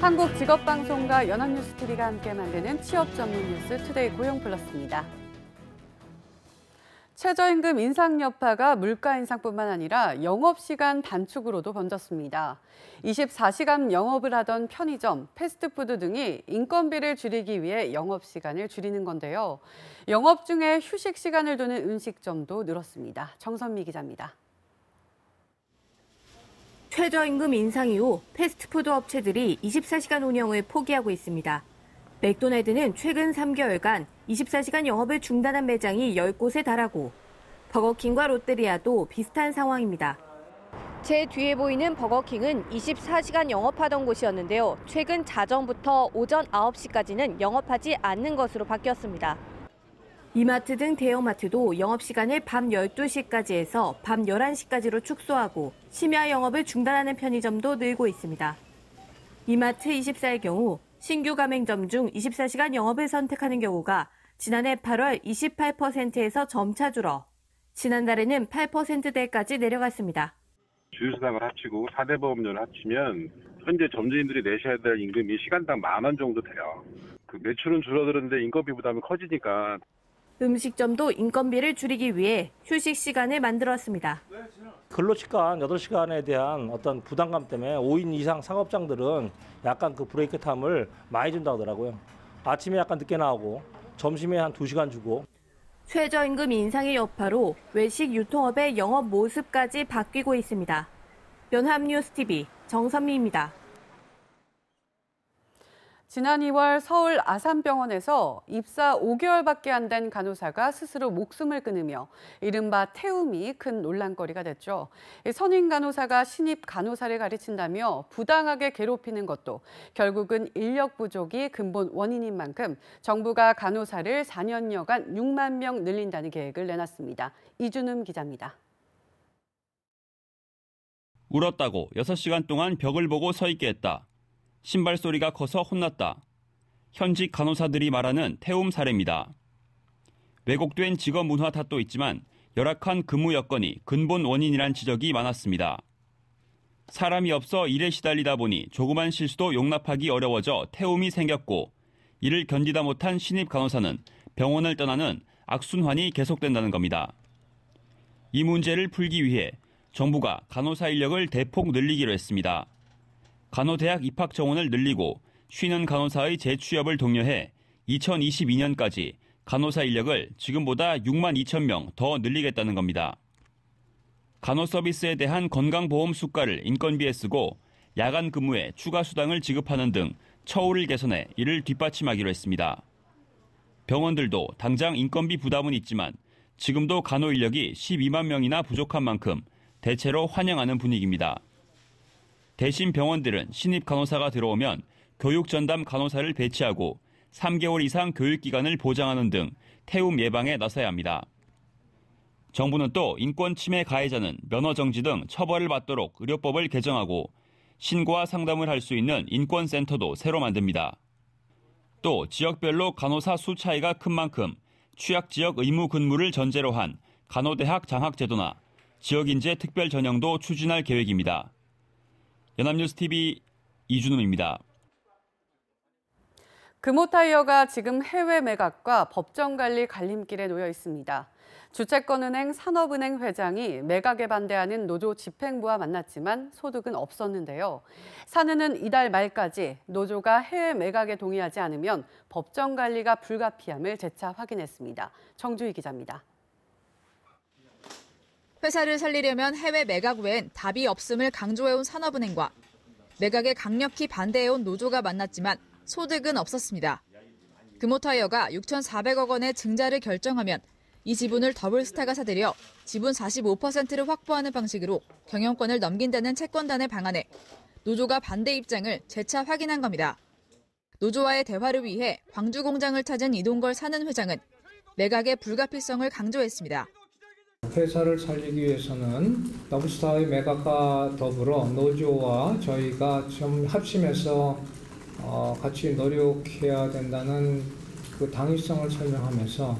한국직업방송과 연합뉴스TV가 함께 만드는 취업 전문 뉴스 투데이 고용플러스입니다. 최저임금 인상 여파가 물가 인상뿐만 아니라 영업시간 단축으로도 번졌습니다. 24시간 영업을 하던 편의점, 패스트푸드 등이 인건비를 줄이기 위해 영업시간을 줄이는 건데요. 영업 중에 휴식 시간을 두는 음식점도 늘었습니다. 정선미 기자입니다. 최저임금 인상 이후 패스트푸드 업체들이 24시간 운영을 포기하고 있습니다. 맥도날드는 최근 3개월간 24시간 영업을 중단한 매장이 10곳에 달하고 버거킹과 롯데리아도 비슷한 상황입니다. 제 뒤에 보이는 버거킹은 24시간 영업하던 곳이었는데요. 최근 자정부터 오전 9시까지는 영업하지 않는 것으로 바뀌었습니다. 이마트 등 대형마트도 영업시간을 밤 12시까지 해서 밤 11시까지로 축소하고 심야 영업을 중단하는 편의점도 늘고 있습니다. 이마트 24의 경우 신규 가맹점 중 24시간 영업을 선택하는 경우가 지난해 8월 28%에서 점차 줄어 지난달에는 8%대까지 내려갔습니다. 주유수당을 합치고 4대 보험료를 합치면 현재 점주인들이 내셔야 될 임금이 시간당 10,000원 정도 돼요. 그 매출은 줄어드는데 인건비 부담이 커지니까. 음식점도 인건비를 줄이기 위해 휴식 시간을 만들었습니다. 근로시간 8시간에 대한 어떤 부담감 때문에 5인 이상 상업장들은 약간 그 브레이크 타임을 많이 준다고 하더라고요. 아침에 약간 늦게 나오고 점심에 한 2시간 주고. 최저임금 인상의 여파로 외식 유통업의 영업 모습까지 바뀌고 있습니다. 연합뉴스TV 정선미입니다. 지난 2월 서울 아산병원에서 입사 5개월밖에 안 된 간호사가 스스로 목숨을 끊으며 이른바 태움이 큰 논란거리가 됐죠. 선임 간호사가 신입 간호사를 가르친다며 부당하게 괴롭히는 것도 결국은 인력 부족이 근본 원인인 만큼 정부가 간호사를 4년여간 6만 명 늘린다는 계획을 내놨습니다. 이준음 기자입니다. 울었다고 6시간 동안 벽을 보고 서 있게 했다. 신발 소리가 커서 혼났다. 현직 간호사들이 말하는 태움 사례입니다. 왜곡된 직업 문화 탓도 있지만 열악한 근무 여건이 근본 원인이란 지적이 많았습니다. 사람이 없어 일에 시달리다 보니 조그만 실수도 용납하기 어려워져 태움이 생겼고 이를 견디다 못한 신입 간호사는 병원을 떠나는 악순환이 계속된다는 겁니다. 이 문제를 풀기 위해 정부가 간호사 인력을 대폭 늘리기로 했습니다. 간호대학 입학 정원을 늘리고 쉬는 간호사의 재취업을 독려해 2022년까지 간호사 인력을 지금보다 6만 2천 명 더 늘리겠다는 겁니다. 간호 서비스에 대한 건강보험 수가를 인건비에 쓰고 야간 근무에 추가 수당을 지급하는 등 처우를 개선해 이를 뒷받침하기로 했습니다. 병원들도 당장 인건비 부담은 있지만 지금도 간호 인력이 12만 명이나 부족한 만큼 대체로 환영하는 분위기입니다. 대신 병원들은 신입 간호사가 들어오면 교육 전담 간호사를 배치하고 3개월 이상 교육 기간을 보장하는 등 태움 예방에 나서야 합니다. 정부는 또 인권 침해 가해자는 면허 정지 등 처벌을 받도록 의료법을 개정하고 신고와 상담을 할 수 있는 인권센터도 새로 만듭니다. 또 지역별로 간호사 수 차이가 큰 만큼 취약지역 의무 근무를 전제로 한 간호대학 장학제도나 지역인재 특별 전형도 추진할 계획입니다. 연합뉴스TV 이준음입니다. 금호타이어가 지금 해외 매각과 법정 관리 갈림길에 놓여 있습니다. 주채권은행 산업은행 회장이 매각에 반대하는 노조 집행부와 만났지만 소득은 없었는데요. 산은은 이달 말까지 노조가 해외 매각에 동의하지 않으면 법정 관리가 불가피함을 재차 확인했습니다. 정주희 기자입니다. 회사를 살리려면 해외 매각 외엔 답이 없음을 강조해온 산업은행과 매각에 강력히 반대해온 노조가 만났지만 소득은 없었습니다. 금호타이어가 6,400억 원의 증자를 결정하면 이 지분을 더블스타가 사들여 지분 45%를 확보하는 방식으로 경영권을 넘긴다는 채권단의 방안에 노조가 반대 입장을 재차 확인한 겁니다. 노조와의 대화를 위해 광주 공장을 찾은 이동걸 사는 회장은 매각의 불가피성을 강조했습니다. 회사를 살리기 위해서는 더블스타의 매각과 더불어 노조와 저희가 좀 합심해서 같이 노력해야 된다는 그 당위성을 설명하면서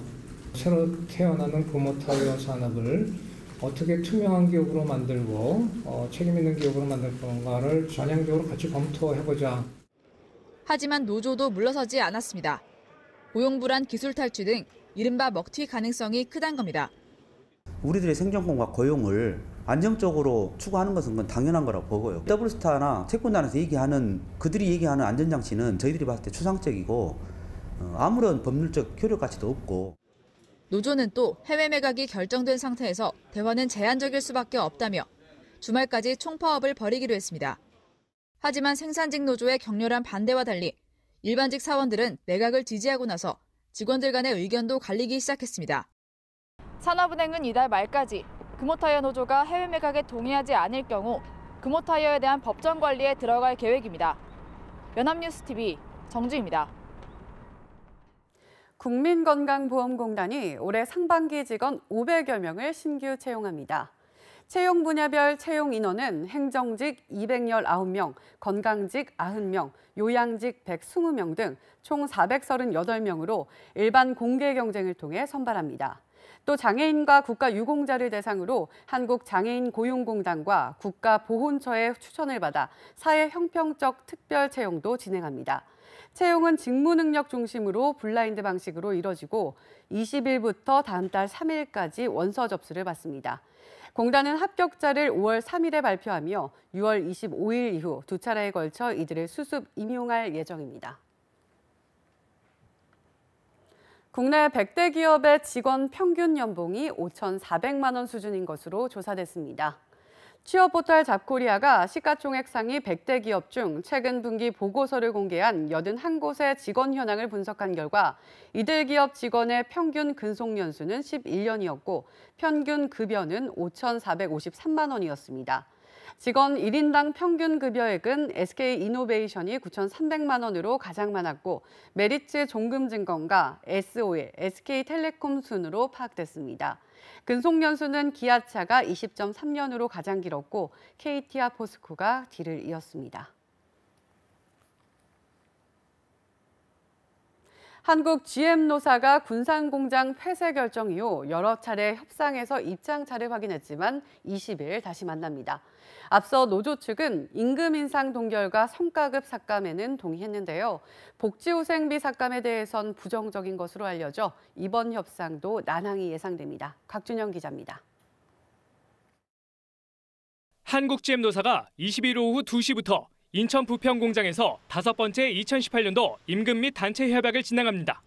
새로 태어나는 금호타이어 산업을 어떻게 투명한 기업으로 만들고 책임 있는 기업으로 만들 건가를 전향적으로 같이 검토해보자. 하지만 노조도 물러서지 않았습니다. 고용불안, 기술 탈취 등 이른바 먹튀 가능성이 크다는 겁니다. 우리들의 생존권과 고용을 안정적으로 추구하는 것은 그건 당연한 거라고 보고요. 더블스타나 채권단에서 그들이 얘기하는 안전장치는 저희들이 봤을 때 추상적이고 아무런 법률적 효력 가치도 없고. 노조는 또 해외 매각이 결정된 상태에서 대화는 제한적일 수밖에 없다며 주말까지 총파업을 벌이기로 했습니다. 하지만 생산직 노조의 격렬한 반대와 달리 일반직 사원들은 매각을 지지하고 나서 직원들 간의 의견도 갈리기 시작했습니다. 산업은행은 이달 말까지 금호타이어 노조가 해외 매각에 동의하지 않을 경우 금호타이어에 대한 법정 관리에 들어갈 계획입니다. 연합뉴스TV 정주입니다. 국민건강보험공단이 올해 상반기 직원 500여 명을 신규 채용합니다. 채용 분야별 채용 인원은 행정직 219명, 건강직 90명, 요양직 120명 등 총 438명으로 일반 공개 경쟁을 통해 선발합니다. 또 장애인과 국가유공자를 대상으로 한국장애인고용공단과 국가보훈처의 추천을 받아 사회 형평적 특별 채용도 진행합니다. 채용은 직무 능력 중심으로 블라인드 방식으로 이뤄지고 20일부터 다음 달 3일까지 원서 접수를 받습니다. 공단은 합격자를 5월 3일에 발표하며 6월 25일 이후 두 차례에 걸쳐 이들을 수습 임용할 예정입니다. 국내 100대 기업의 직원 평균 연봉이 5,400만 원 수준인 것으로 조사됐습니다. 취업 포털 잡코리아가 시가총액 상위 100대 기업 중 최근 분기 보고서를 공개한 81곳의 직원 현황을 분석한 결과 이들 기업 직원의 평균 근속 연수는 11년이었고 평균 급여는 5,453만 원이었습니다. 직원 1인당 평균 급여액은 SK이노베이션이 9,300만 원으로 가장 많았고 메리츠 종금증권과 S-오일, SK텔레콤 순으로 파악됐습니다. 근속연수는 기아차가 20.3년으로 가장 길었고 KT와 포스코가 뒤를 이었습니다. 한국 GM노사가 군산공장 폐쇄 결정 이후 여러 차례 협상에서 입장차를 확인했지만 20일 다시 만납니다. 앞서 노조 측은 임금 인상 동결과 성과급 삭감에는 동의했는데요. 복지후생비 삭감에 대해선 부정적인 것으로 알려져 이번 협상도 난항이 예상됩니다. 곽준영 기자입니다. 한국 GM노사가 21일 오후 2시부터 인천 부평공장에서 5번째 2018년도 임금 및 단체 협약을 진행합니다.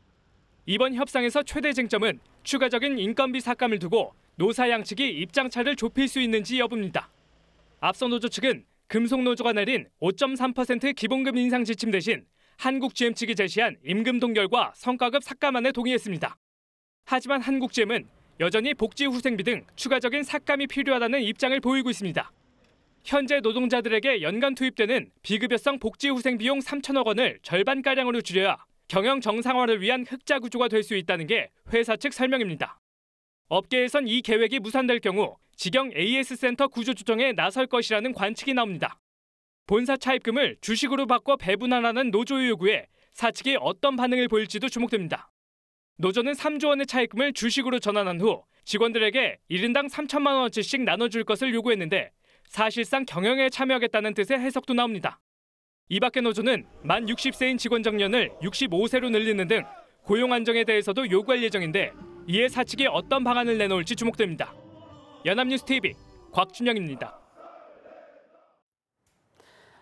이번 협상에서 최대 쟁점은 추가적인 인건비 삭감을 두고 노사 양측이 입장차를 좁힐 수 있는지 여부입니다. 앞서 노조 측은 금속노조가 내린 5.3% 기본급 인상 지침 대신 한국 GM 측이 제시한 임금 동결과 성과급 삭감안에 동의했습니다. 하지만 한국 GM은 여전히 복지후생비 등 추가적인 삭감이 필요하다는 입장을 보이고 있습니다. 현재 노동자들에게 연간 투입되는 비급여성 복지후생 비용 3천억 원을 절반가량으로 줄여야 경영 정상화를 위한 흑자 구조가 될 수 있다는 게 회사 측 설명입니다. 업계에선 이 계획이 무산될 경우 직영 AS센터 구조 조정에 나설 것이라는 관측이 나옵니다. 본사 차입금을 주식으로 바꿔 배분하라는 노조의 요구에 사측이 어떤 반응을 보일지도 주목됩니다. 노조는 3조 원의 차입금을 주식으로 전환한 후 직원들에게 1인당 3천만 원어치씩 나눠줄 것을 요구했는데 사실상 경영에 참여하겠다는 뜻의 해석도 나옵니다. 이 밖에 노조는 만 60세인 직원 정년을 65세로 늘리는 등 고용 안정에 대해서도 요구할 예정인데 이에 사측이 어떤 방안을 내놓을지 주목됩니다. 연합뉴스TV 곽준영입니다.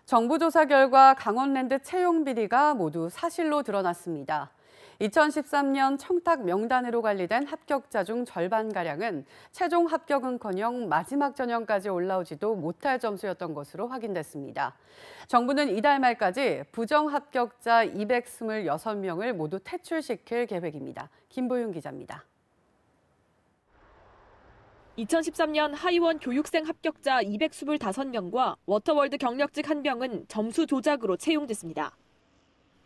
정부 조사 결과 강원랜드 채용 비리가 모두 사실로 드러났습니다. 2013년 청탁 명단으로 관리된 합격자 중 절반가량은 최종 합격은커녕 마지막 전형까지 올라오지도 못할 점수였던 것으로 확인됐습니다. 정부는 이달 말까지 부정 합격자 226명을 모두 퇴출시킬 계획입니다. 김보윤 기자입니다. 2013년 하이원 교육생 합격자 225명과 워터월드 경력직 1명은 점수 조작으로 채용됐습니다.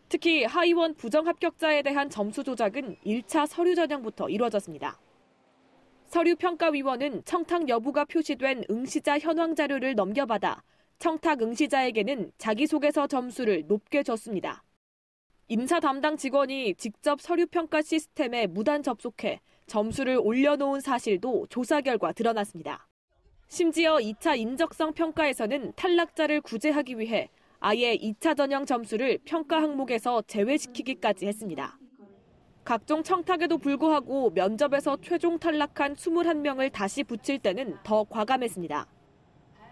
특히 하이원 부정 합격자에 대한 점수 조작은 1차 서류 전형부터 이루어졌습니다. 서류평가위원은 청탁 여부가 표시된 응시자 현황 자료를 넘겨받아 청탁 응시자에게는 자기소개서 점수를 높게 줬습니다. 임사 담당 직원이 직접 서류평가 시스템에 무단 접속해 점수를 올려놓은 사실도 조사 결과 드러났습니다. 심지어 2차 인적성 평가에서는 탈락자를 구제하기 위해 아예 2차 전형 점수를 평가 항목에서 제외시키기까지 했습니다. 각종 청탁에도 불구하고 면접에서 최종 탈락한 21명을 다시 붙일 때는 더 과감했습니다.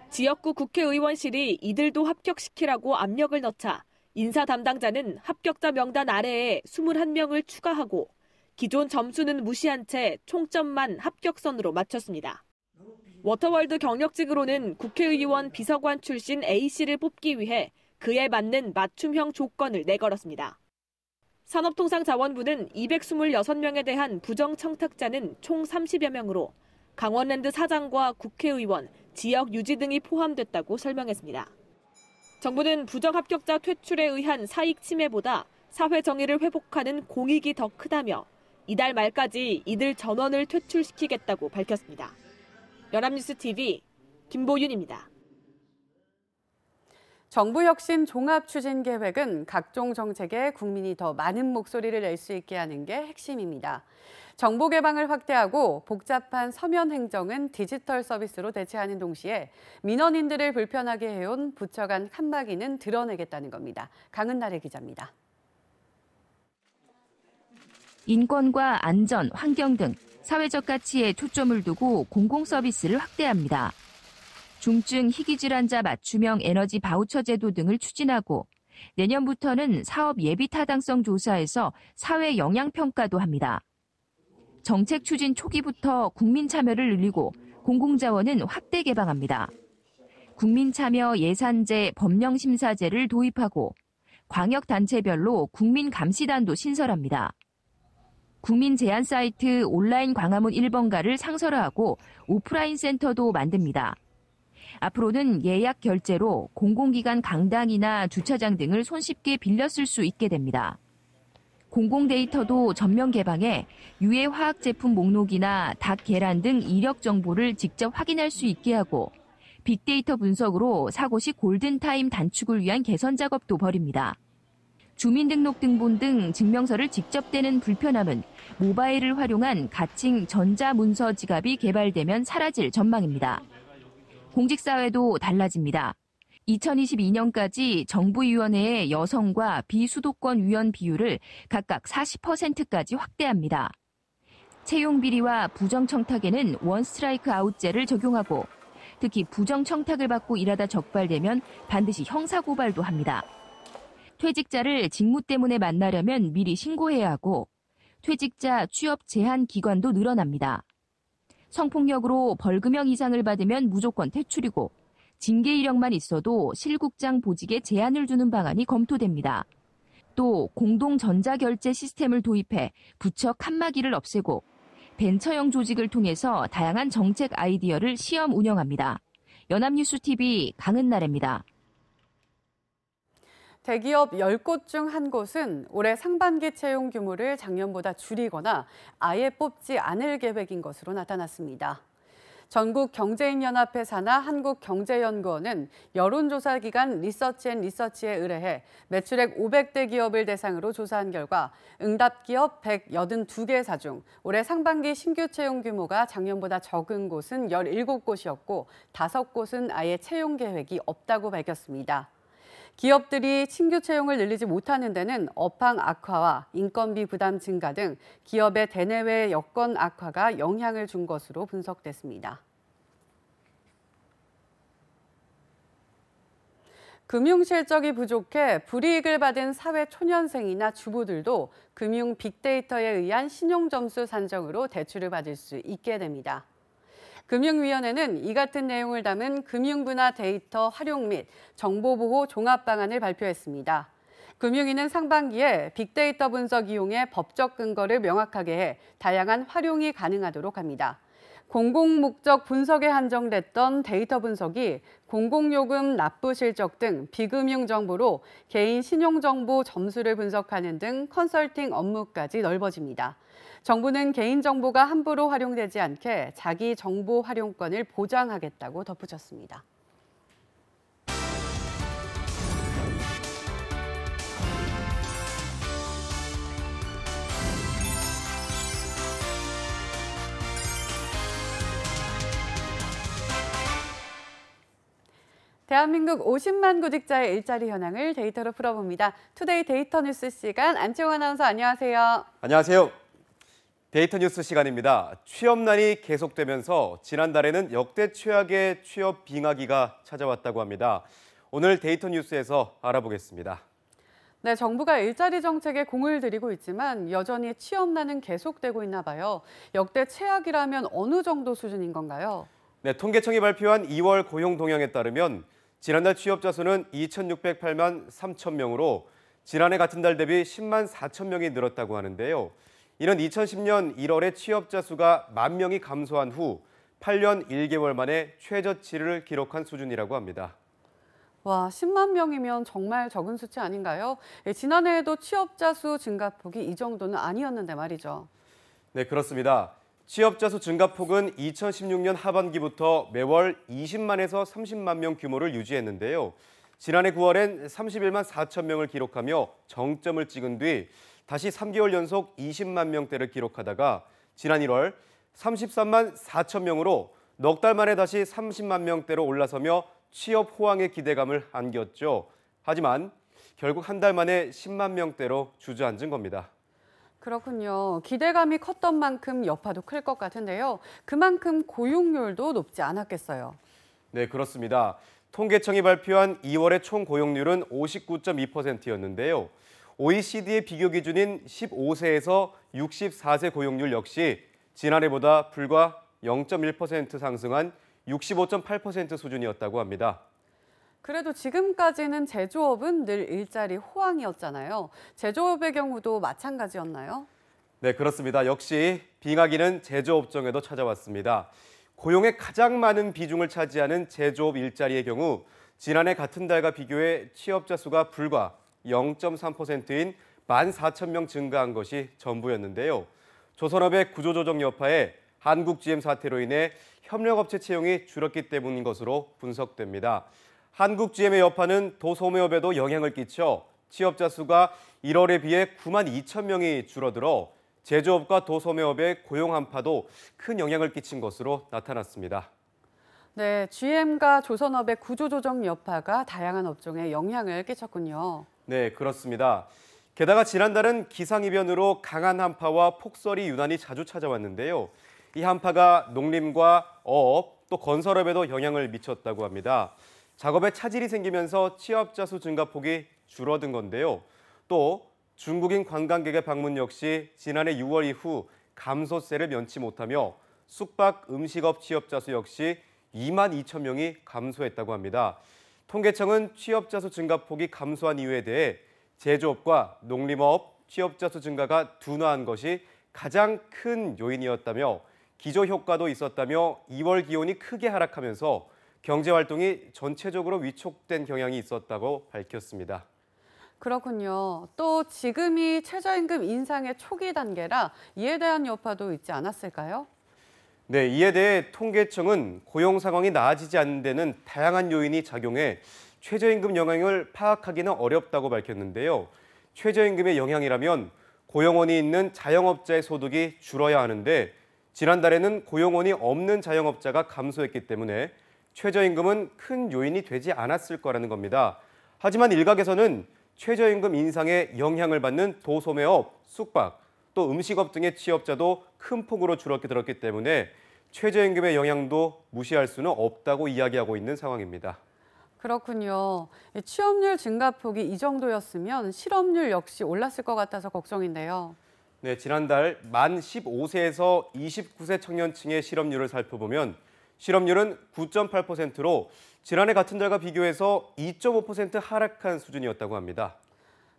지역구 국회의원실이 이들도 합격시키라고 압력을 넣자 인사 담당자는 합격자 명단 아래에 21명을 추가하고 기존 점수는 무시한 채 총점만 합격선으로 맞췄습니다. 워터월드 경력직으로는 국회의원 비서관 출신 A씨를 뽑기 위해 그에 맞는 맞춤형 조건을 내걸었습니다. 산업통상자원부는 226명에 대한 부정 청탁자는 총 30여 명으로 강원랜드 사장과 국회의원, 지역 유지 등이 포함됐다고 설명했습니다. 정부는 부정 합격자 퇴출에 의한 사익 침해보다 사회 정의를 회복하는 공익이 더 크다며 이달 말까지 이들 전원을 퇴출시키겠다고 밝혔습니다. 연합뉴스TV 김보윤입니다. 정부 혁신 종합추진계획은 각종 정책에 국민이 더 많은 목소리를 낼 수 있게 하는 게 핵심입니다. 정보 개방을 확대하고 복잡한 서면 행정은 디지털 서비스로 대체하는 동시에 민원인들을 불편하게 해온 부처 간 칸막이는 드러내겠다는 겁니다. 강은나래 기자입니다. 인권과 안전, 환경 등 사회적 가치에 초점을 두고 공공 서비스를 확대합니다. 중증 희귀질환자 맞춤형 에너지 바우처 제도 등을 추진하고 내년부터는 사업 예비 타당성 조사에서 사회 영향 평가도 합니다. 정책 추진 초기부터 국민 참여를 늘리고 공공자원은 확대 개방합니다. 국민 참여 예산제 법령 심사제를 도입하고 광역단체별로 국민 감시단도 신설합니다. 국민 제안 사이트 온라인 광화문 1번가를 상설화하고 오프라인 센터도 만듭니다. 앞으로는 예약 결제로 공공기관 강당이나 주차장 등을 손쉽게 빌려 쓸 수 있게 됩니다. 공공 데이터도 전면 개방해 유해 화학 제품 목록이나 닭, 계란 등 이력 정보를 직접 확인할 수 있게 하고 빅데이터 분석으로 사고 시 골든타임 단축을 위한 개선 작업도 벌입니다. 주민등록등본 등 증명서를 직접 떼는 불편함은 모바일을 활용한 가칭 전자문서 지갑이 개발되면 사라질 전망입니다. 공직사회도 달라집니다. 2022년까지 정부위원회의 여성과 비수도권 위원 비율을 각각 40%까지 확대합니다. 채용 비리와 부정청탁에는 원스트라이크 아웃제를 적용하고 특히 부정청탁을 받고 일하다 적발되면 반드시 형사고발도 합니다. 퇴직자를 직무 때문에 만나려면 미리 신고해야 하고 퇴직자 취업 제한 기간도 늘어납니다. 성폭력으로 벌금형 이상을 받으면 무조건 퇴출이고 징계 이력만 있어도 실국장 보직에 제한을 두는 방안이 검토됩니다. 또 공동 전자결제 시스템을 도입해 부처 칸막이를 없애고 벤처형 조직을 통해서 다양한 정책 아이디어를 시험 운영합니다. 연합뉴스TV 강은나래입니다. 대기업 10곳 중 한 곳은 올해 상반기 채용 규모를 작년보다 줄이거나 아예 뽑지 않을 계획인 것으로 나타났습니다. 전국경제인연합회 산하 한국경제연구원은 여론조사 기관 리서치앤리서치에 의뢰해 매출액 500대 기업을 대상으로 조사한 결과 응답 기업 182개사 중 올해 상반기 신규 채용 규모가 작년보다 적은 곳은 17곳이었고 5곳은 아예 채용 계획이 없다고 밝혔습니다. 기업들이 신규 채용을 늘리지 못하는 데는 업황 악화와 인건비 부담 증가 등 기업의 대내외 여건 악화가 영향을 준 것으로 분석됐습니다. 금융 실적이 부족해 불이익을 받은 사회 초년생이나 주부들도 금융 빅데이터에 의한 신용점수 산정으로 대출을 받을 수 있게 됩니다. 금융위원회는 이 같은 내용을 담은 금융분야 데이터 활용 및 정보보호 종합방안을 발표했습니다. 금융위는 상반기에 빅데이터 분석 이용의 법적 근거를 명확하게 해 다양한 활용이 가능하도록 합니다. 공공목적 분석에 한정됐던 데이터 분석이 공공요금 납부 실적 등 비금융 정보로 개인 신용정보 점수를 분석하는 등 컨설팅 업무까지 넓어집니다. 정부는 개인정보가 함부로 활용되지 않게 자기 정보 활용권을 보장하겠다고 덧붙였습니다. 대한민국 50만 구직자의 일자리 현황을 데이터로 풀어봅니다. 투데이 데이터 뉴스 시간, 안채홍 아나운서 안녕하세요. 안녕하세요. 데이터 뉴스 시간입니다. 취업난이 계속되면서 지난달에는 역대 최악의 취업 빙하기가 찾아왔다고 합니다. 오늘 데이터 뉴스에서 알아보겠습니다. 네, 정부가 일자리 정책에 공을 들이고 있지만 여전히 취업난은 계속되고 있나 봐요. 역대 최악이라면 어느 정도 수준인 건가요? 네, 통계청이 발표한 2월 고용 동향에 따르면 지난달 취업자 수는 2,608만 3천 명으로 지난해 같은 달 대비 10만 4천 명이 늘었다고 하는데요. 이는 2010년 1월에 취업자 수가 1만 명이 감소한 후 8년 1개월 만에 최저치를 기록한 수준이라고 합니다. 와, 10만 명이면 정말 적은 수치 아닌가요? 지난해에도 취업자 수 증가폭이 이 정도는 아니었는데 말이죠. 네, 그렇습니다. 취업자 수 증가폭은 2016년 하반기부터 매월 20만에서 30만 명 규모를 유지했는데요. 지난해 9월엔 31만 4천 명을 기록하며 정점을 찍은 뒤 다시 3개월 연속 20만 명대를 기록하다가 지난 1월 33만 4천 명으로 넉 달 만에 다시 30만 명대로 올라서며 취업 호황의 기대감을 안겼죠. 하지만 결국 한 달 만에 10만 명대로 주저앉은 겁니다. 그렇군요. 기대감이 컸던 만큼 여파도 클 것 같은데요. 그만큼 고용률도 높지 않았겠어요. 네, 그렇습니다. 통계청이 발표한 2월의 총 고용률은 59.2%였는데요. OECD의 비교 기준인 15세에서 64세 고용률 역시 지난해보다 불과 0.1% 상승한 65.8% 수준이었다고 합니다. 그래도 지금까지는 제조업은 늘 일자리 호황이었잖아요. 제조업의 경우도 마찬가지였나요? 네, 그렇습니다. 역시 빙하기는 제조업종에도 찾아왔습니다. 고용의 가장 많은 비중을 차지하는 제조업 일자리의 경우 지난해 같은 달과 비교해 취업자 수가 불과 0.3%인 14,000명 증가한 것이 전부였는데요. 조선업의 구조조정 여파에 한국 GM 사태로 인해 협력업체 채용이 줄었기 때문인 것으로 분석됩니다. 한국 GM의 여파는 도소매업에도 영향을 끼쳐 취업자 수가 1월에 비해 9만 2천 명이 줄어들어 제조업과 도소매업의 고용 한파도 큰 영향을 끼친 것으로 나타났습니다. 네, GM과 조선업의 구조조정 여파가 다양한 업종에 영향을 끼쳤군요. 네, 그렇습니다. 게다가 지난달은 기상이변으로 강한 한파와 폭설이 유난히 자주 찾아왔는데요. 이 한파가 농림과 어업, 또 건설업에도 영향을 미쳤다고 합니다. 작업에 차질이 생기면서 취업자 수 증가폭이 줄어든 건데요. 또 중국인 관광객의 방문 역시 지난해 6월 이후 감소세를 면치 못하며 숙박 음식업 취업자 수 역시 2만 2천 명이 감소했다고 합니다. 통계청은 취업자 수 증가폭이 감소한 이유에 대해 제조업과 농림업 취업자 수 증가가 둔화한 것이 가장 큰 요인이었다며 기저 효과도 있었다며 2월 기온이 크게 하락하면서 경제활동이 전체적으로 위축된 경향이 있었다고 밝혔습니다. 그렇군요. 또 지금이 최저임금 인상의 초기 단계라 이에 대한 여파도 있지 않았을까요? 네, 이에 대해 통계청은 고용 상황이 나아지지 않는 데는 다양한 요인이 작용해 최저임금 영향을 파악하기는 어렵다고 밝혔는데요. 최저임금의 영향이라면 고용원이 있는 자영업자의 소득이 줄어야 하는데 지난달에는 고용원이 없는 자영업자가 감소했기 때문에 최저임금은 큰 요인이 되지 않았을 거라는 겁니다. 하지만 일각에서는 최저임금 인상에 영향을 받는 도소매업, 숙박, 또 음식업 등의 취업자도 큰 폭으로 줄어들었기 때문에 최저임금의 영향도 무시할 수는 없다고 이야기하고 있는 상황입니다. 그렇군요. 취업률 증가폭이 이 정도였으면 실업률 역시 올랐을 것 같아서 걱정인데요. 네, 지난달 만 15세에서 29세 청년층의 실업률을 살펴보면 실업률은 9.8%로 지난해 같은 달과 비교해서 2.5% 하락한 수준이었다고 합니다.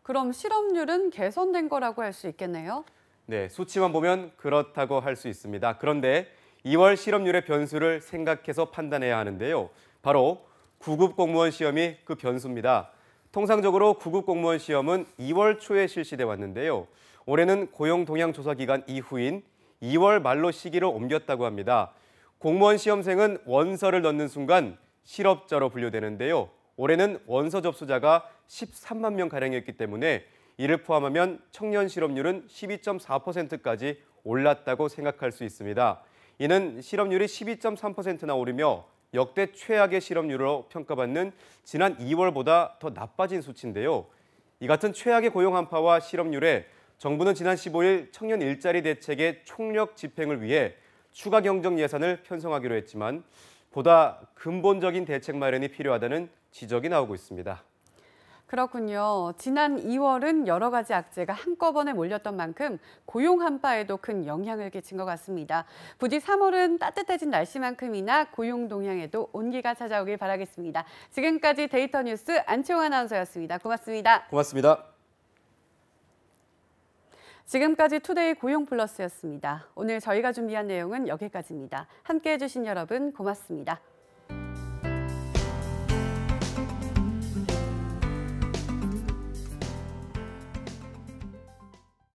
그럼 실업률은 개선된 거라고 할 수 있겠네요? 네, 수치만 보면 그렇다고 할 수 있습니다. 그런데 2월 실업률의 변수를 생각해서 판단해야 하는데요. 바로 9급 공무원 시험이 그 변수입니다. 통상적으로 9급 공무원 시험은 2월 초에 실시돼 왔는데요. 올해는 고용 동향 조사 기간 이후인 2월 말로 시기를 옮겼다고 합니다. 공무원 시험생은 원서를 넣는 순간 실업자로 분류되는데요. 올해는 원서 접수자가 13만 명가량이었기 때문에 이를 포함하면 청년 실업률은 12.4%까지 올랐다고 생각할 수 있습니다. 이는 실업률이 12.3%나 오르며 역대 최악의 실업률로 평가받는 지난 2월보다 더 나빠진 수치인데요. 이 같은 최악의 고용 한파와 실업률에 정부는 지난 15일 청년 일자리 대책의 총력 집행을 위해 추가 경정 예산을 편성하기로 했지만 보다 근본적인 대책 마련이 필요하다는 지적이 나오고 있습니다. 그렇군요. 지난 2월은 여러 가지 악재가 한꺼번에 몰렸던 만큼 고용 한파에도 큰 영향을 끼친 것 같습니다. 부디 3월은 따뜻해진 날씨만큼이나 고용 동향에도 온기가 찾아오길 바라겠습니다. 지금까지 데이터 뉴스 안채홍 아나운서였습니다. 고맙습니다. 고맙습니다. 지금까지 투데이 고용 플러스였습니다. 오늘 저희가 준비한 내용은 여기까지입니다. 함께해 주신 여러분 고맙습니다.